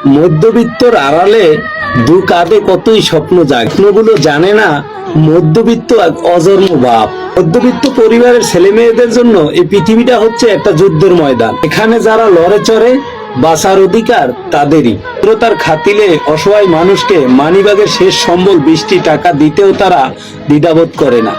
মধ্যবিত্তর আড়ালে দু কাঁধে কতই স্বপ্ন জাগে, স্বপ্নগুলো জানে না মধ্যবিত্ত এক অজন্ম বাপ। মধ্যবিত্ত পরিবারের ছেলে মেয়েদের জন্য এই পৃথিবীটা হচ্ছে একটা যুদ্ধের ময়দান। এখানে যারা লড়ে চড়ে বাঁচার অধিকার তাদেরই। তার খাতিলে অসহায় মানুষকে মানিব্যাগের শেষ সম্বল 20টি টাকা দিতেও তারা দ্বিধাবোধ করে না।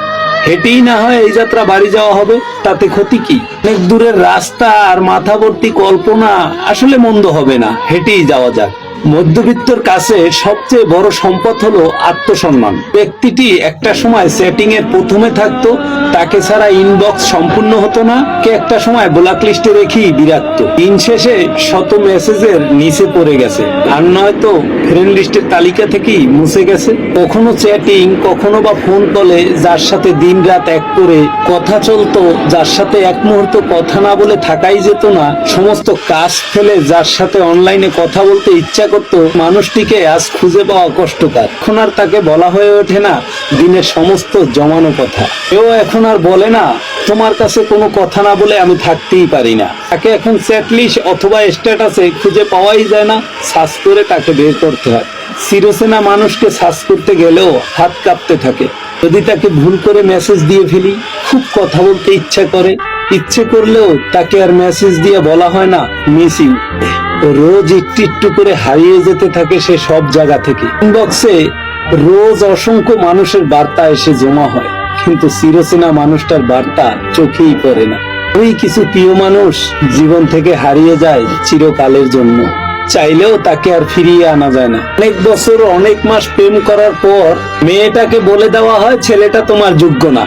হেঁটেই না হয় এই যাত্রা বাড়ি যাওয়া হবে, তাতে ক্ষতি কি? অনেক দূরের রাস্তা আর মাথা ভর্তি কল্পনা আসলে মন্দ হবে না, হেঁটেই যাওয়া যাক। মধ্যবিত্তর কাছে সবচেয়ে বড় সম্পদ হলো আত্মসম্মান। ব্যক্তিটি একটা সময় সেটিং এর প্রথমে থাকতো, তাকে ছাড়া ইনবক্স সম্পূর্ণ হতো না, কে একটা সময় ব্ল্যাক লিস্টে রেখেই বিরাক্ত, দিন শেষে শত মেসেজের নিচে পড়ে গেছে, আর নয়তো ফ্রেন্ড লিস্টের তালিকা থেকেই মুছে গেছে। কখনো চ্যাটিং, কখনো বা ফোন কলে যার সাথে দিন রাত এক করে কথা চলতো, যার সাথে এক মুহূর্ত কথা না বলে থাকাই যেত না, সমস্ত কাজ ফেলে যার সাথে অনলাইনে কথা বলতে ইচ্ছা করতো, মানুষটিকে আজ খুঁজে পাওয়া কষ্টকর। এখন আর তাকে বলা হয়ে ওঠে না দিনের সমস্ত জমানো কথা। কেউ এখন আর বলে না তোমার কাছে কোনো কথা না বলে আমি থাকতেই পারি না। তাকে এখন চ্যাটলিস্ট অথবা স্ট্যাটাসে খুঁজে পাওয়াই যায় না, সার্চ করে তাকে বের করতে হয়। চিরচেনা মানুষকে সার্চ করতে গেলেও হাত কাঁপতে থাকে। যদি তাকে ভুল করে মেসেজ দিয়ে ফেলি, খুব কথা বলতে ইচ্ছা করে, ইচ্ছে করলেও তাকে আর মেসেজ দিয়ে বলা হয় না মিস ইউ। রোজ একটু একটু করে হারিয়ে যেতে থাকে সে সব জায়গা থেকে। ইনবক্সে রোজ অসংখ্য মানুষের বার্তা এসে জমা হয়, কিন্তু চিরচেনা মানুষটার বার্তা চোখেই পড়ে না। ওই কিছু প্রিয় মানুষ জীবন থেকে হারিয়ে যায় চিরকালের জন্য, চাইলেও তাকে আর ফিরিয়ে আনা যায় না। অনেক বছর অনেক মাস প্রেম করার পর মেয়েটাকে বলে দেওয়া হয় ছেলেটা তোমার যোগ্য না,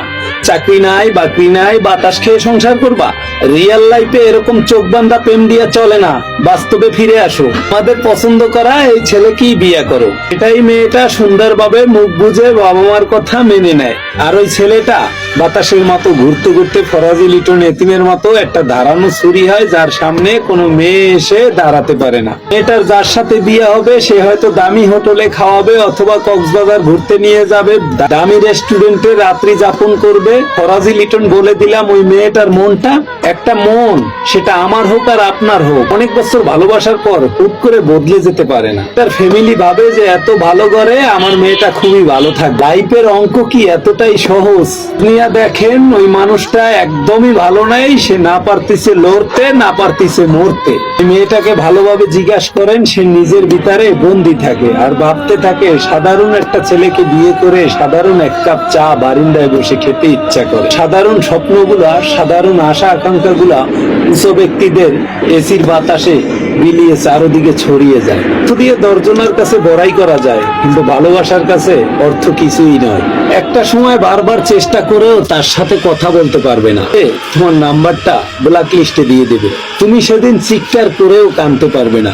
চাকরি নাই, বাকরি নাই, বাতাস খেয়ে সংসার করবা। রিয়েল লাইফে এরকম চোখ বান্ধা প্রেম দিয়ে চলে না, বাস্তবে ফিরে আসো, আমাদের পছন্দ করা এই ছেলেকেই বিয়ে করো। এটাই মেয়েটা সুন্দরভাবে মুখ বুঝে বাবা মার কথা মেনে নেয়, আর ওই ছেলেটা বাতাসের মতো ঘুরতে ঘুরতে ফরাজি লিটন এতিমের মতো একটা ধারানো ছুরি হয়, যার সামনে কোনো মেয়ে এসে দাঁড়াতে পারে না। মেয়েটার যার সাথে বিয়ে হবে সে হয়তো দামি হোটেলে খাওয়াবে, অথবা কক্সবাজার ঘুরতে নিয়ে যাবে, দামি রেস্টুরেন্টে রাত্রি যাপন করবে। ফরাজি লিটন বলে দিলাম, ওই মেয়েটার মনটা একটা মন, সেটা আমার হোক আর আপনার হোক, অনেক বছর ভালোবাসার পর হুট করে বদলে যেতে পারে না। তার ফ্যামিলি ভাবে যে এত ভালো করে আমার মেয়েটা খুবই ভালো থাকে। লাইফের অঙ্ক কি এতটাই সহজ? দুনিয়া দেখেন ওই মানুষটা একদমই ভালো নাই, সে না পারতেছে লড়তে, না পারতেছে মরতে। মেয়েটাকে ভালোভাবে জিজ্ঞাসা করেন, সে নিজের ভিতরে বন্দি থাকে আর ভাবতে থাকে সাধারণ একটা ছেলেকে বিয়ে করে সাধারণ এক কাপ চা বারিন্দায় বসে খেতে ইচ্ছা করে। সাধারণ স্বপ্নগুলা, সাধারণ আশা আকাঙ্ক্ষা গুলা উচ্চ ব্যক্তিদের এসির বাতাসে বিলিয়ে চারদিকে ছড়িয়ে যায়। অর্থ দিয়ে দর্জনের কাছে বড়াই করা যায়, কিন্তু ভালোবাসার কাছে অর্থ কিছুই নয়। একটা সময় বারবার চেষ্টা করেও তার সাথে কথা বলতে পারবে না, তোমার নাম্বারটা ব্ল্যাক লিস্টে দিয়ে দেবে। তুমি সেদিন চিৎকার করেও কাঁদতে পারবে না,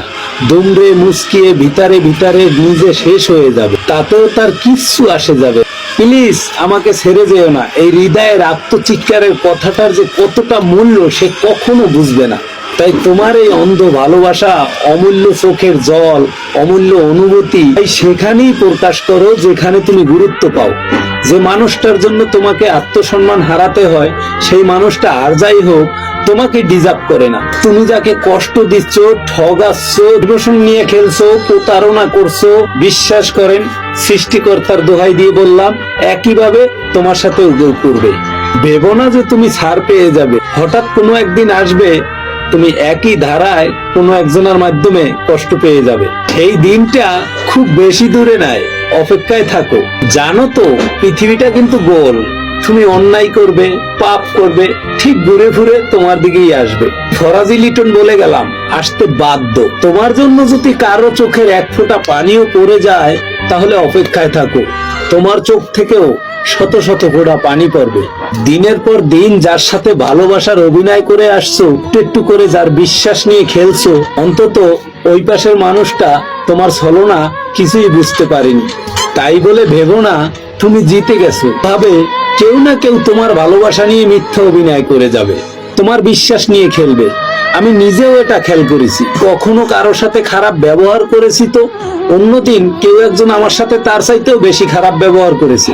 দুমড়ে মুচকিয়ে ভিতরে ভিতরে নিজে শেষ হয়ে যাবে, তাতেও তার কিচ্ছু আসে যাবে। প্লিজ আমাকে ছেড়ে যেও না, এই হৃদয়ের আত্মচিৎকারের কথাটার যে কতটা মূল্য সে কখনো বুঝবে না। তাই তোমার এই অন্ধ ভালোবাসা, অমূল্য চোখের জল, অমূল্য অনুভূতি সেখানেই প্রকাশ করো যেখানে তুমি গুরুত্ব পাও। যে মানুষটার জন্য তোমাকে আত্মসম্মান হারাতে হয়, সেই মানুষটা আর যাই হোক তোমাকে ডিজার্ভ করে না। তুমি যাকে কষ্ট দিচ্ছ, ঠগাচ্ছ, ইমোশন নিয়ে খেলছো, প্রতারণা করছো, বিশ্বাস করেন সৃষ্টিকর্তার দোহাই দিয়ে বললাম, একইভাবে তোমার সাথে কেউ করবে। ভেবো না যে তুমি ছাড় পেয়ে যাবে, হঠাৎ কোনো একদিন আসবে তুমি একই ধারায় কোনো একজনের মাধ্যমে কষ্ট পেয়ে যাবে। এই দিনটা খুব বেশি দূরে নাই, অপেক্ষায় থাকো। জানো তো পৃথিবীটা কিন্তু গোল, তুমি অন্যায় করবে, পাপ করবে, ঠিক ঘুরে ঘুরে তোমার দিকেই আসবে। ফরাজি লিটন বলে গেলাম, আসতে বাধ্য। তোমার জন্য যদি কারো চোখের এক ফোঁটা পানিও পড়ে যায়, তাহলে অপেক্ষায় থাকো, তোমার চোখ থেকেও শত শত ফোঁটা পানি পড়বে। দিনের পর দিন যার সাথে ভালোবাসার অভিনয় করে আসছো, একটু একটু করে যার বিশ্বাস নিয়ে খেলছো, অন্তত ওই পাশের মানুষটা তোমার ছলনা কিছুই বুঝতে পারেনি। তাই বলে ভেবো না তুমি জিতে গেছো। ভাবে কেউ না কেউ তোমার ভালোবাসা নিয়ে মিথ্যা অভিনয় করে যাবে, তোমার বিশ্বাস নিয়ে খেলবে। আমি নিজেও এটা খেয়াল করেছি, কখনো কারোর সাথে খারাপ ব্যবহার করেছি তো অন্যদিন কেউ একজন আমার সাথে তার চাইতেও বেশি খারাপ ব্যবহার করেছে।